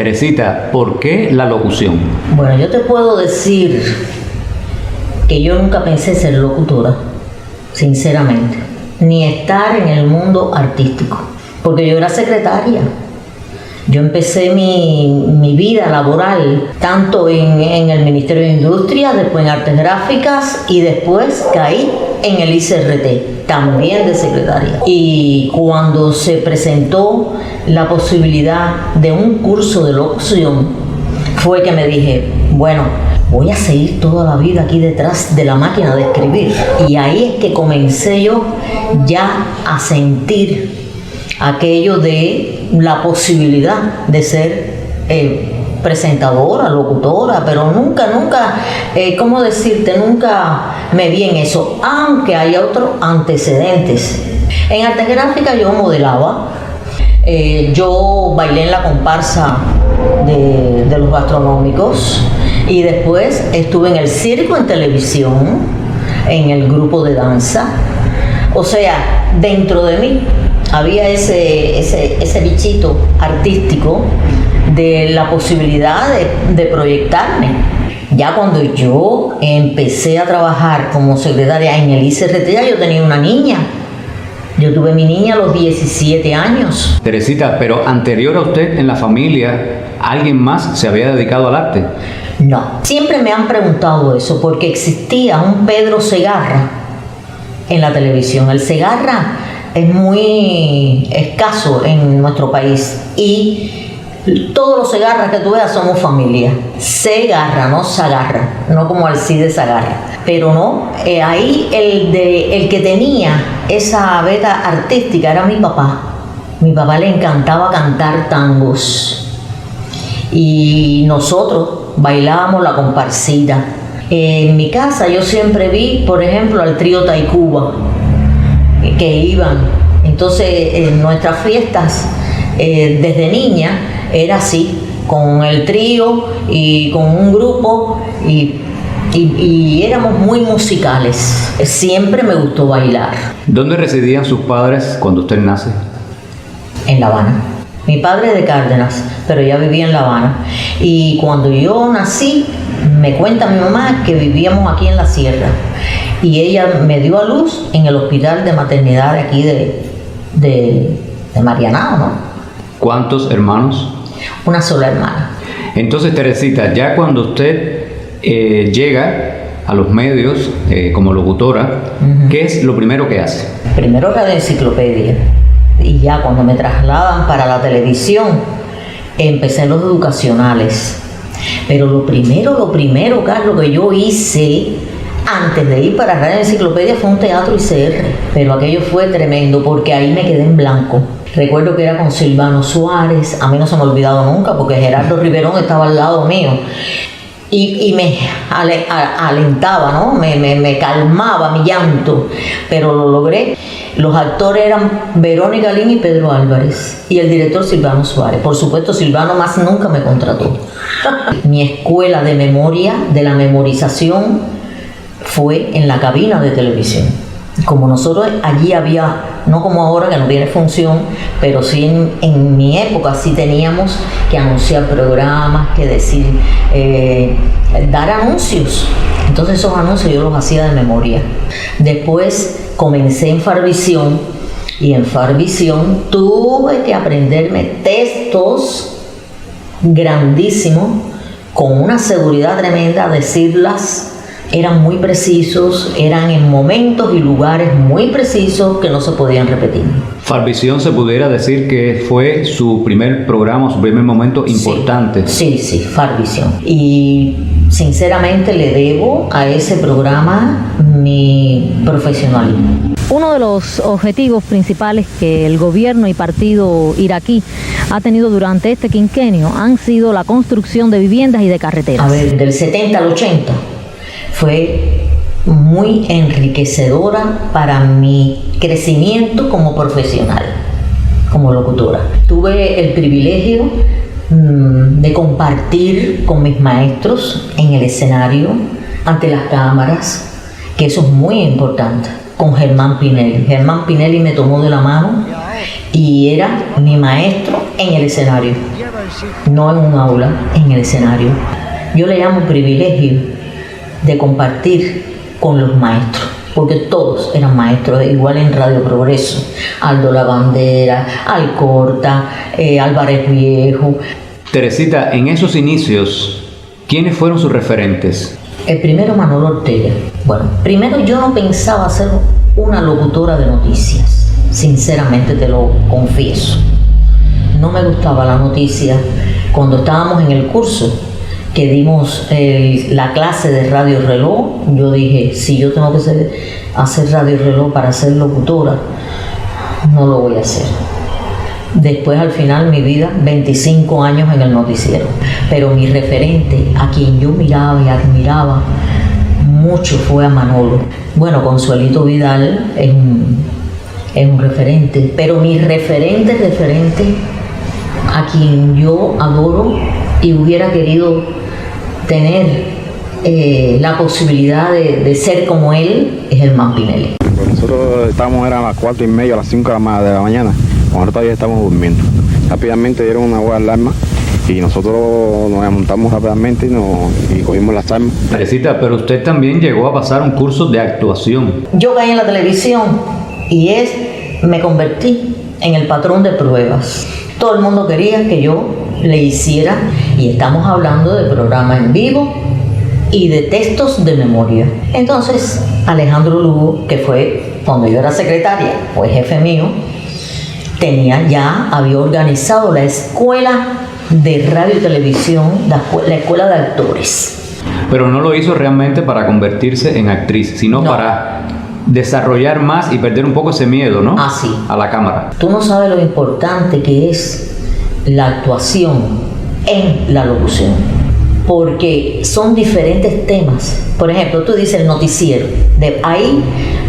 Teresita, ¿por qué la locución? Bueno, yo te puedo decir que yo nunca pensé ser locutora, sinceramente, ni estar en el mundo artístico, porque yo era secretaria. Yo empecé mi vida laboral tanto en el Ministerio de Industria, después en Artes Gráficas y después caí en el ICRT, también de secretaria. Y cuando se presentó la posibilidad de un curso de locución, fue que me dije, bueno, voy a seguir toda la vida aquí detrás de la máquina de escribir. Y ahí es que comencé yo ya a sentir aquello de la posibilidad de ser presentadora, locutora, pero nunca, ¿cómo decirte? Nunca me vi en eso, aunque hay otros antecedentes. En Artes Gráficas yo modelaba, yo bailé en la comparsa de los gastronómicos y después estuve en el circo en televisión, en el grupo de danza. O sea, dentro de mí había ese bichito artístico de la posibilidad de proyectarme. Ya cuando yo empecé a trabajar como secretaria en el ICRT, ya yo tenía una niña. Yo tuve mi niña a los 17 años. Teresita, pero anterior a usted en la familia, ¿alguien más se había dedicado al arte? No, siempre me han preguntado eso, porque existía un Pedro Segarra en la televisión. El Segarra es muy escaso en nuestro país y todos los Segarras que tú veas somos familia. Segarra, no Sagarra, no como Alcide Sagarra. Pero no, ahí el que tenía esa veta artística era mi papá. Mi papá le encantaba cantar tangos y nosotros bailábamos la comparsita. En mi casa yo siempre vi, por ejemplo, al trío Taikuba, que iban. Entonces en nuestras fiestas desde niña era así, con el trío y con un grupo y éramos muy musicales. Siempre me gustó bailar. ¿Dónde residían sus padres cuando usted nace? En La Habana. Mi padre es de Cárdenas, pero ella vivía en La Habana. Y cuando yo nací, me cuenta mi mamá que vivíamos aquí en la sierra. Y ella me dio a luz en el hospital de maternidad de aquí de Marianao, ¿no? ¿Cuántos hermanos? Una sola hermana. Entonces, Teresita, ya cuando usted llega a los medios como locutora, ¿qué es lo primero que hace? Primero Radio Enciclopedia. Y ya cuando me trasladan para la televisión, empecé en los educacionales. Pero lo primero, Carlos, que yo hice antes de ir para Radio Enciclopedia fue un teatro ICR. Pero aquello fue tremendo porque ahí me quedé en blanco. Recuerdo que era con Silvano Suárez, a mí no se me ha olvidado nunca porque Gerardo Riverón estaba al lado mío. Y me alentaba, ¿no? Me calmaba mi llanto, pero lo logré. Los actores eran Verónica Lin y Pedro Álvarez y el director Silvano Suárez. Por supuesto, Silvano más nunca me contrató. Mi escuela de memoria, de la memorización, fue en la cabina de televisión. Como nosotros allí había, no como ahora que no tiene función, pero sí en mi época sí teníamos que anunciar programas, que decir, dar anuncios. Entonces esos anuncios yo los hacía de memoria. Después comencé en Farvisión y en Farvisión tuve que aprenderme textos grandísimos con una seguridad tremenda, decirlas. Eran muy precisos, eran en momentos y lugares muy precisos que no se podían repetir. Farvisión se pudiera decir que fue su primer programa, su primer momento importante. Sí, Farvisión. Y sinceramente le debo a ese programa mi profesionalismo. Uno de los objetivos principales que el gobierno y partido iraquí ha tenido durante este quinquenio han sido la construcción de viviendas y de carreteras. A ver, del 70 al 80 fue muy enriquecedora para mi crecimiento como profesional, como locutora. Tuve el privilegio de compartir con mis maestros en el escenario, ante las cámaras, que eso es muy importante, con Germán Pinelli. Germán Pinelli me tomó de la mano y era mi maestro en el escenario. no en un aula, en el escenario. Yo le llamo privilegio de compartir con los maestros, porque todos eran maestros, igual en Radio Progreso, Aldo Lavandera, Alcorta, Álvarez Viejo. Teresita, en esos inicios, ¿quiénes fueron sus referentes? El primero, Manolo Ortega. Bueno, primero yo no pensaba ser una locutora de noticias, sinceramente te lo confieso. No me gustaba la noticia. Cuando estábamos en el curso, que dimos la clase de Radio Reloj, yo dije, si yo tengo que hacer Radio Reloj para ser locutora, no lo voy a hacer. Después, al final, mi vida, 25 años en el noticiero. Pero mi referente, a quien yo miraba y admiraba mucho, fue a Manolo. Bueno, Consuelito Vidal es un referente, pero mi referente, a quien yo adoro y hubiera querido tener la posibilidad de ser como él, es Germán Pinelli. Nosotros estábamos, eran las 4:30, a las 5 de la mañana, cuando todavía estábamos durmiendo. Rápidamente dieron una voz de alarma y nosotros nos montamos rápidamente y cogimos las armas. Teresita, pero usted también llegó a pasar un curso de actuación. Yo caí en la televisión y me convertí en el patrón de pruebas. Todo el mundo quería que yo le hiciera, y estamos hablando de programa en vivo y de textos de memoria. Entonces, Alejandro Lugo, que fue cuando yo era secretaria, fue jefe mío, había organizado la escuela de radio y televisión, la escuela de actores. Pero no lo hizo realmente para convertirse en actriz, sino No. para desarrollar más y perder un poco ese miedo, ¿no? Ah, sí. A la cámara. Tú no sabes lo importante que es la actuación en la locución, porque son diferentes temas. Por ejemplo, tú dices el noticiero.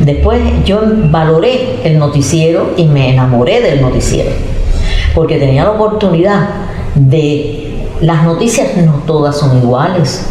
Después yo valoré el noticiero y me enamoré del noticiero, porque tenía la oportunidad las noticias no todas son iguales.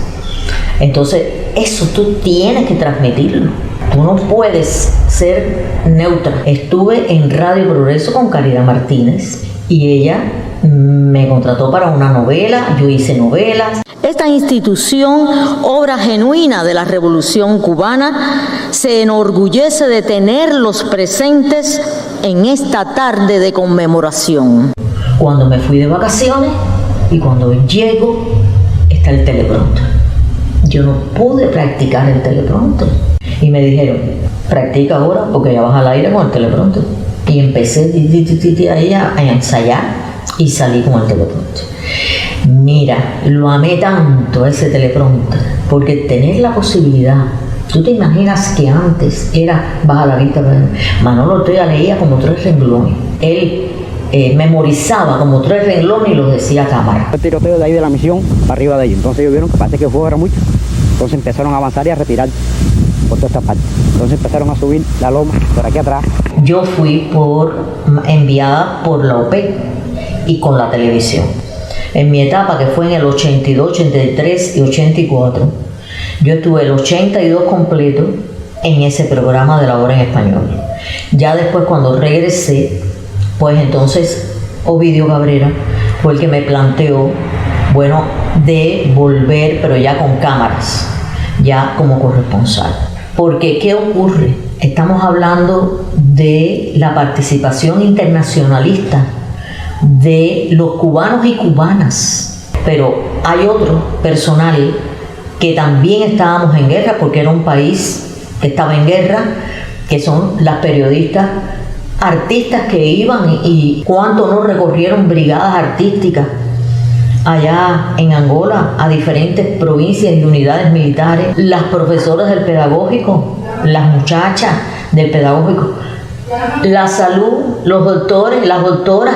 Entonces, eso tú tienes que transmitirlo. Tú no puedes ser neutra. Estuve en Radio Progreso con Caridad Martínez y ella me contrató para una novela, yo hice novelas. Esta institución, obra genuina de la Revolución Cubana, se enorgullece de tenerlos presentes en esta tarde de conmemoración. Cuando me fui de vacaciones y cuando llego, está el teleprompter. Yo no pude practicar el teleprompter. Y me dijeron, practica ahora porque ya vas al aire con el teleprompter. Y empecé ahí a ensayar y salí con el teleprompter. Mira, lo amé tanto ese teleprompter, porque tener la posibilidad, tú te imaginas que antes era baja la vista, Manolo Ortega leía como 3 renglones. Él memorizaba como 3 renglones y los decía a cámara. El tiroteo de ahí de la misión para arriba de ellos. Entonces ellos vieron que parece que el fuego era mucho. Entonces empezaron a avanzar y a retirar por toda esta parte. Entonces empezaron a subir la loma por aquí atrás. Yo fui enviada por la OPEC y con la televisión. En mi etapa, que fue en el 82, 83 y 84, yo estuve el 82 completo en ese programa de La Hora en Español. Ya después, cuando regresé, pues entonces Ovidio Cabrera fue el que me planteó, de volver, pero ya con cámaras, ya como corresponsal. Porque, ¿qué ocurre? Estamos hablando de la participación internacionalista de los cubanos y cubanas, pero hay otro personal que también estábamos en guerra, porque era un país que estaba en guerra, que son las periodistas, artistas que iban y cuánto no recorrieron brigadas artísticas allá en Angola, a diferentes provincias y unidades militares, las profesoras del pedagógico, las muchachas del pedagógico, la salud, los doctores, las doctoras,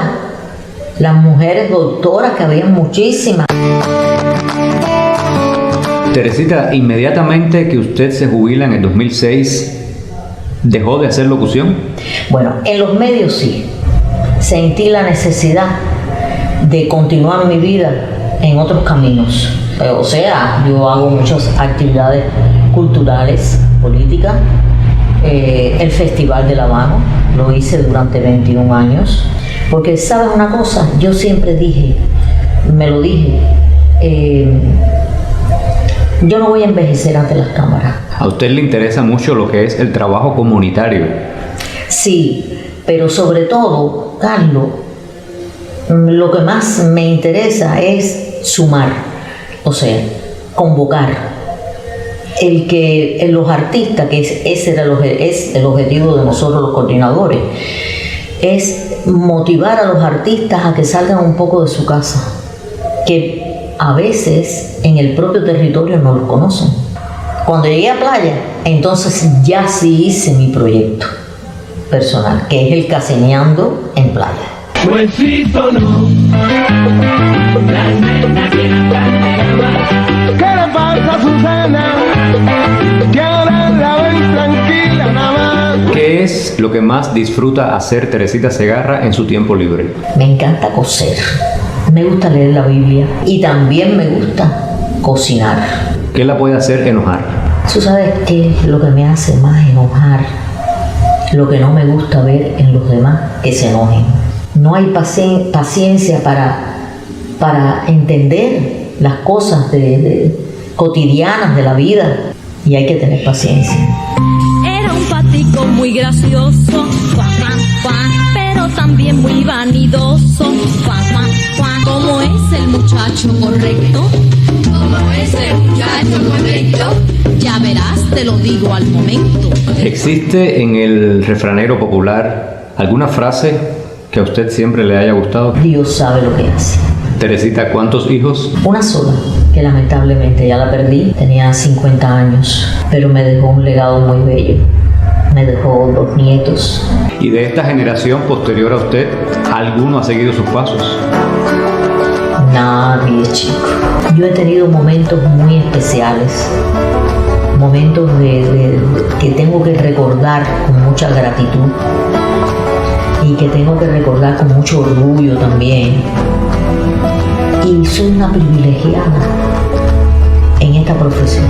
las mujeres doctoras, que había muchísimas. Teresita, inmediatamente que usted se jubila en el 2006, ¿dejó de hacer locución? Bueno, en los medios sí. Sentí la necesidad de continuar mi vida en otros caminos. O sea, yo hago muchas actividades culturales, políticas. El Festival de La Habana lo hice durante 21 años. Porque, ¿sabes una cosa? Yo siempre dije me lo dije, yo no voy a envejecer ante las cámaras. A usted le interesa mucho lo que es el trabajo comunitario. Sí, pero sobre todo, Carlos, lo que más me interesa es sumar, o sea, convocar. Los artistas, que ese es el objetivo de nosotros los coordinadores, es motivar a los artistas a que salgan un poco de su casa, que a veces en el propio territorio no los conocen. Cuando llegué a Playa, entonces ya sí hice mi proyecto personal, que es el Caseneando en Playa. Huesito no, la nena tiene ¿qué le pasa a Susana? Que ahora la ven tranquila nada más. ¿Qué es lo que más disfruta hacer Teresita Segarra en su tiempo libre? Me encanta coser, me gusta leer la Biblia y también me gusta cocinar. ¿Qué la puede hacer enojar? ¿Tú sabes qué es lo que me hace más enojar? Lo que no me gusta ver en los demás, que se enojen. No hay paciencia para entender las cosas cotidianas de la vida, y hay que tener paciencia. Era un patico muy gracioso, Juan, Juan, Juan, pero también muy vanidoso, Juan, Juan, Juan. ¿Cómo es el muchacho correcto? ¿Cómo es el muchacho correcto? Ya verás, te lo digo al momento. ¿Existe en el refranero popular alguna frase que a usted siempre le haya gustado? Dios sabe lo que hace. Teresita, ¿cuántos hijos? Una sola, que lamentablemente ya la perdí, tenía 50 años, pero me dejó un legado muy bello. Me dejó 2 nietos. ¿Y de esta generación posterior a usted, alguno ha seguido sus pasos? Nadie, chico. Yo he tenido momentos muy especiales, momentos que tengo que recordar con mucha gratitud y que tengo que recordar con mucho orgullo también. Y soy una privilegiada en esta profesión.